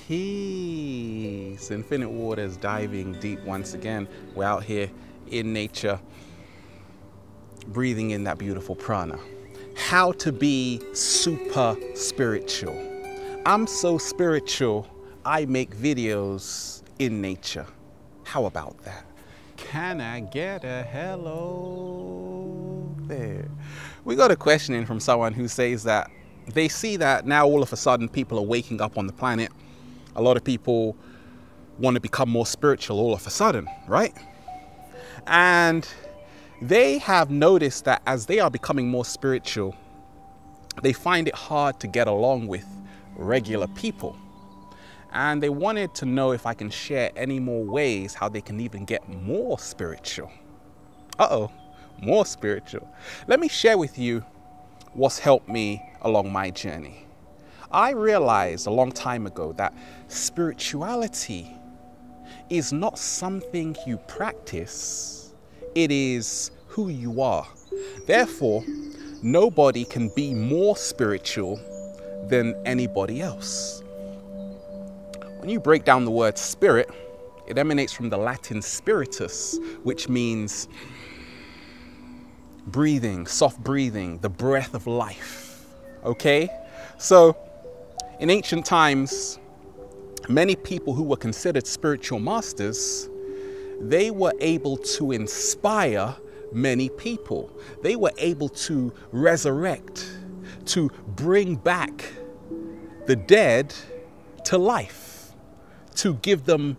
Peace. Infinite waters diving deep once again. We're out here in nature, breathing in that beautiful prana. How to be super spiritual. I'm so spiritual, I make videos in nature. How about that? Can I get a hello there? We got a question in from someone who says that they see that now all of a sudden people are waking up on the planet. A lot of people want to become more spiritual all of a sudden, right? And they have noticed that as they are becoming more spiritual, they find it hard to get along with regular people. And they wanted to know if I can share any more ways how they can even get more spiritual. More spiritual. Let me share with you what's helped me along my journey. I realized a long time ago that spirituality is not something you practice, it is who you are. Therefore, nobody can be more spiritual than anybody else. When you break down the word spirit, it emanates from the Latin spiritus, which means breathing, soft breathing, the breath of life. Okay? So, in ancient times, many people who were considered spiritual masters, they were able to inspire many people. They were able to resurrect, to bring back the dead to life, to give them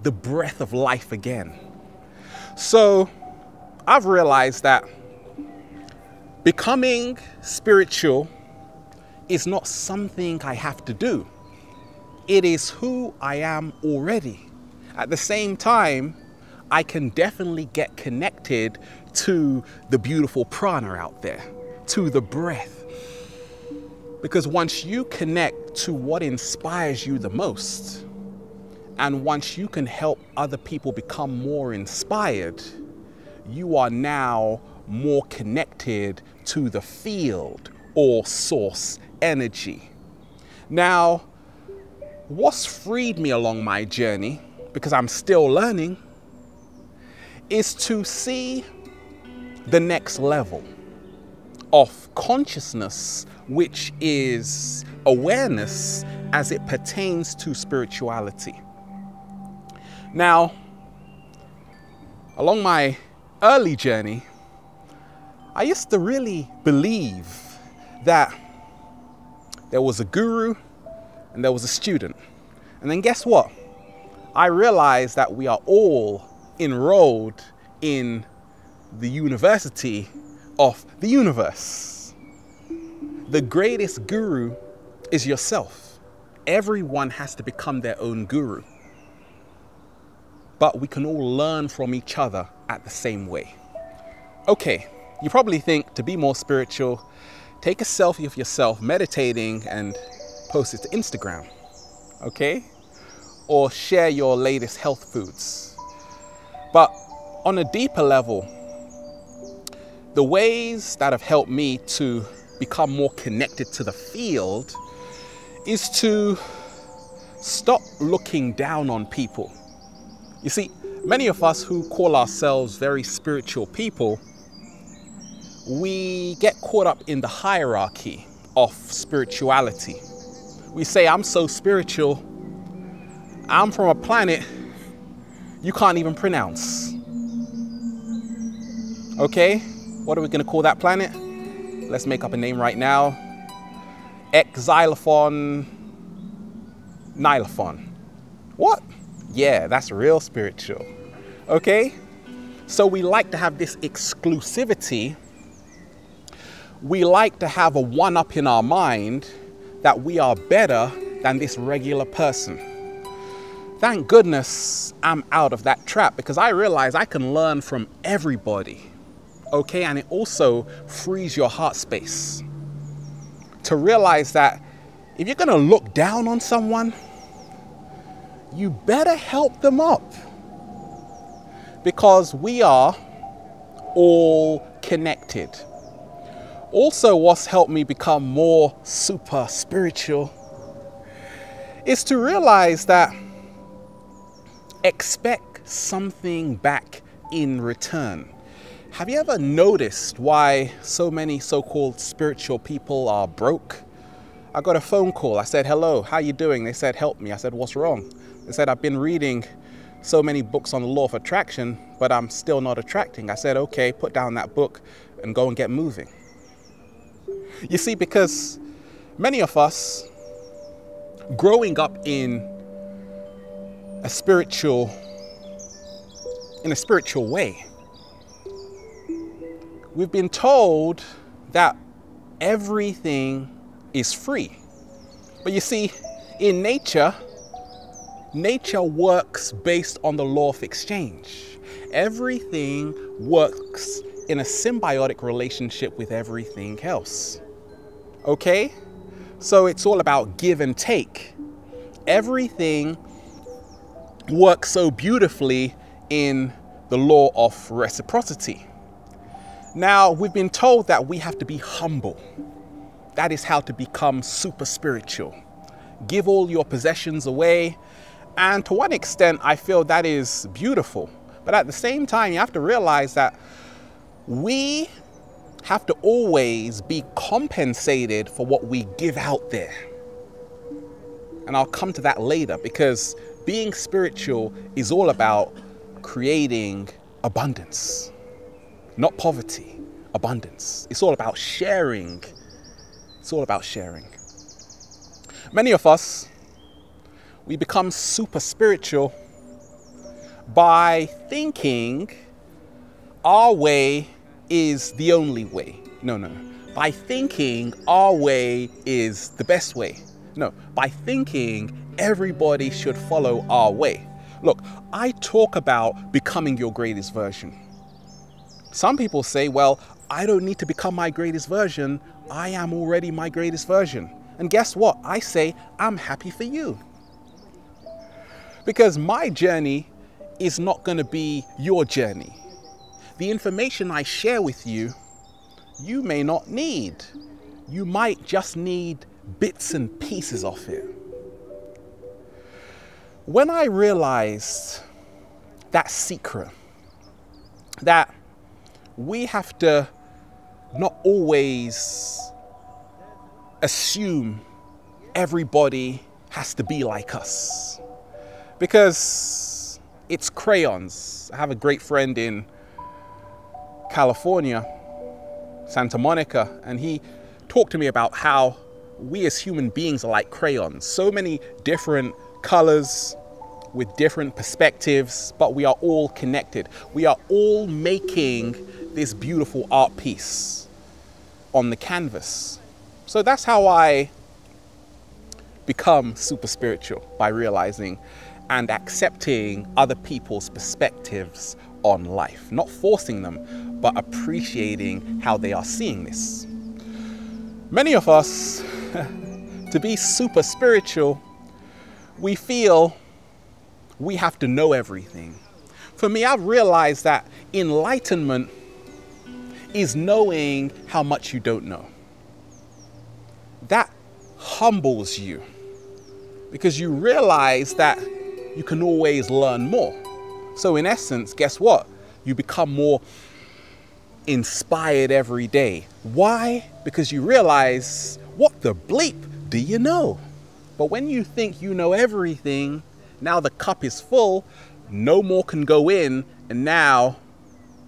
the breath of life again. So I've realized that becoming spiritual is not something I have to do. It is who I am already. At the same time, I can definitely get connected to the beautiful prana out there, to the breath. Because once you connect to what inspires you the most, and once you can help other people become more inspired, you are now more connected to the field or source energy. Now, what's freed me along my journey, because I'm still learning, is to see the next level of consciousness, which is awareness as it pertains to spirituality. Now, along my early journey, I used to really believe that there was a guru and there was a student. And then guess what? I realized that we are all enrolled in the university of the universe. The greatest guru is yourself. Everyone has to become their own guru. But we can all learn from each other at the same way. Okay, you probably think to be more spiritual, take a selfie of yourself meditating and post it to Instagram, okay? Or share your latest health foods. But on a deeper level, the ways that have helped me to become more connected to the field is to stop looking down on people. You see, many of us who call ourselves very spiritual people, we get caught up in the hierarchy of spirituality. We say, I'm so spiritual, I'm from a planet you can't even pronounce. Okay, what are we gonna call that planet? Let's make up a name right now. Xylophone, Nilophone. What? Yeah, that's real spiritual. Okay, so we like to have this exclusivity. We like to have a one-up in our mind that we are better than this regular person. Thank goodness I'm out of that trap, because I realize I can learn from everybody, okay? And it also frees your heart space to realize that if you're gonna look down on someone, you better help them up, because we are all connected. Also, what's helped me become more super spiritual is to realize that expect something back in return. Have you ever noticed why so many so-called spiritual people are broke? I got a phone call. I said, hello, how you doing? They said, help me. I said, what's wrong? They said, I've been reading so many books on the law of attraction, but I'm still not attracting. I said, okay, put down that book and go and get moving. You see, because many of us growing up in a spiritual way, we've been told that everything is free. But you see, in nature works based on the law of exchange. Everything works in a symbiotic relationship with everything else. Okay? So it's all about give and take. Everything works so beautifully in the law of reciprocity. Now, we've been told that we have to be humble. That is how to become super spiritual. Give all your possessions away. And to one extent, I feel that is beautiful. But at the same time, you have to realize that we have to always be compensated for what we give out there. And I'll come to that later, because being spiritual is all about creating abundance, not poverty, abundance. It's all about sharing. It's all about sharing. Many of us, we become super spiritual by thinking our way is the only way. No. By thinking our way is the best way. No, by thinking everybody should follow our way. Look, I talk about becoming your greatest version. Some people say, well, I don't need to become my greatest version. I am already my greatest version. And guess what? I say, I'm happy for you. Because my journey is not going to be your journey. The information I share with you, you may not need. You might just need bits and pieces of it. When I realized that secret, that we have to not always assume everybody has to be like us, because it's crayons. I have a great friend in California, Santa Monica, and he talked to me about how we as human beings are like crayons. So many different colors with different perspectives, but we are all connected. We are all making this beautiful art piece on the canvas. So that's how I become super spiritual, by realizing and accepting other people's perspectives on life, not forcing them, but appreciating how they are seeing this. Many of us, to be super spiritual, we feel we have to know everything. For me, I've realized that enlightenment is knowing how much you don't know. That humbles you, because you realize that you can always learn more. So in essence, guess what? You become more inspired every day. Why? Because you realize, what the bleep do you know? But when you think you know everything, now the cup is full, no more can go in, and now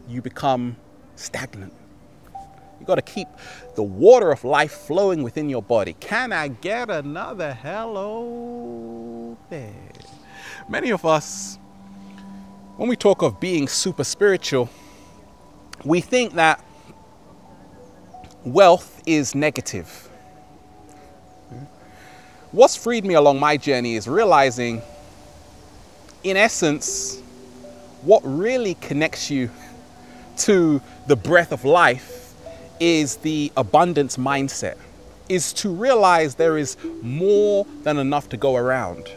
you become stagnant. You got to keep the water of life flowing within your body. Can I get another hello there? Many of us, when we talk of being super spiritual, we think that wealth is negative. What's freed me along my journey is realizing, in essence, what really connects you to the breath of life is the abundance mindset, is to realize there is more than enough to go around.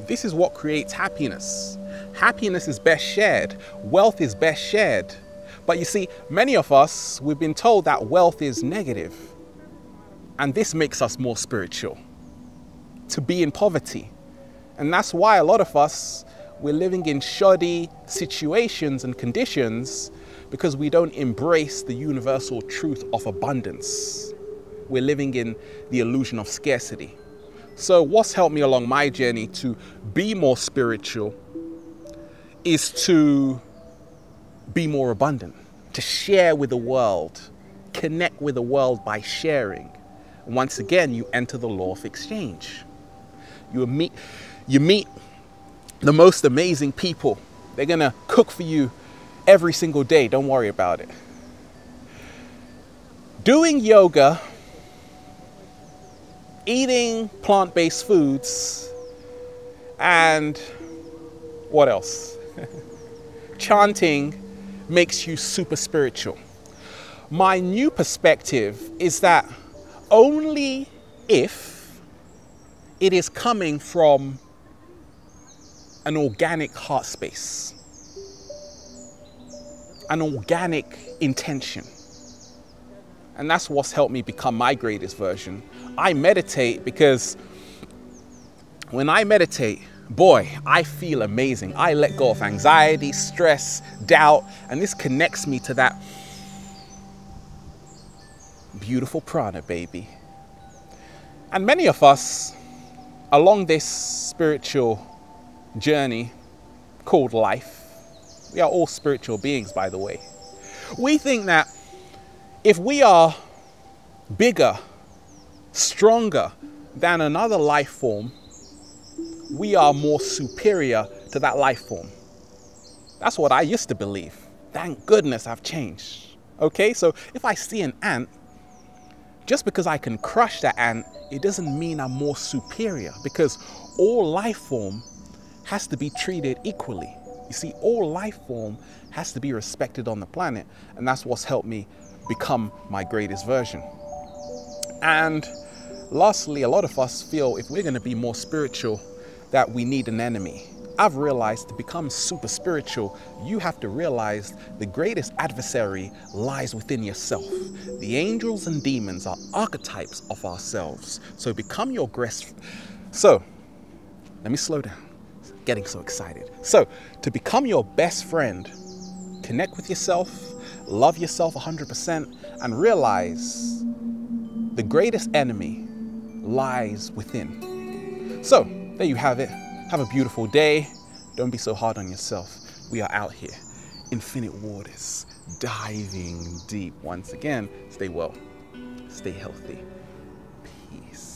This is what creates happiness. Happiness is best shared. Wealth is best shared. But you see, many of us, we've been told that wealth is negative. And this makes us more spiritual. To be in poverty, And that's why a lot of us, we're living in shoddy situations and conditions because we don't embrace the universal truth of abundance. We're living in the illusion of scarcity. So what's helped me along my journey to be more spiritual is to be more abundant, to share with the world, connect with the world by sharing. And once again, you enter the law of exchange. You meet the most amazing people. They're gonna cook for you every single day. Don't worry about it. Doing yoga, eating plant-based foods, and what else? Chanting makes you super spiritual. My new perspective is that only if it is coming from an organic heart space, an organic intention. And that's what's helped me become my greatest version. I meditate because when I meditate, boy, I feel amazing. I let go of anxiety, stress, doubt, and this connects me to that beautiful prana, baby. And many of us along this spiritual journey called life, we are all spiritual beings, by the way. We think that if we are bigger, stronger than another life form, we are more superior to that life form. That's what I used to believe. Thank goodness I've changed. Okay, so if I see an ant, just because I can crush that ant, it doesn't mean I'm more superior, because all life form has to be treated equally. You see, all life form has to be respected on the planet, and that's what's helped me become my greatest version. And lastly, a lot of us feel if we're going to be more spiritual, that we need an enemy. I've realized to become super spiritual, you have to realize the greatest adversary lies within yourself. The angels and demons are archetypes of ourselves. So become your So, let me slow down. Getting so excited. So, to become your best friend, connect with yourself, love yourself 100%, and realize the greatest enemy lies within. So, there you have it. Have a beautiful day. Don't be so hard on yourself. We are out here, infinite waters, diving deep. Once again, stay well, stay healthy. Peace.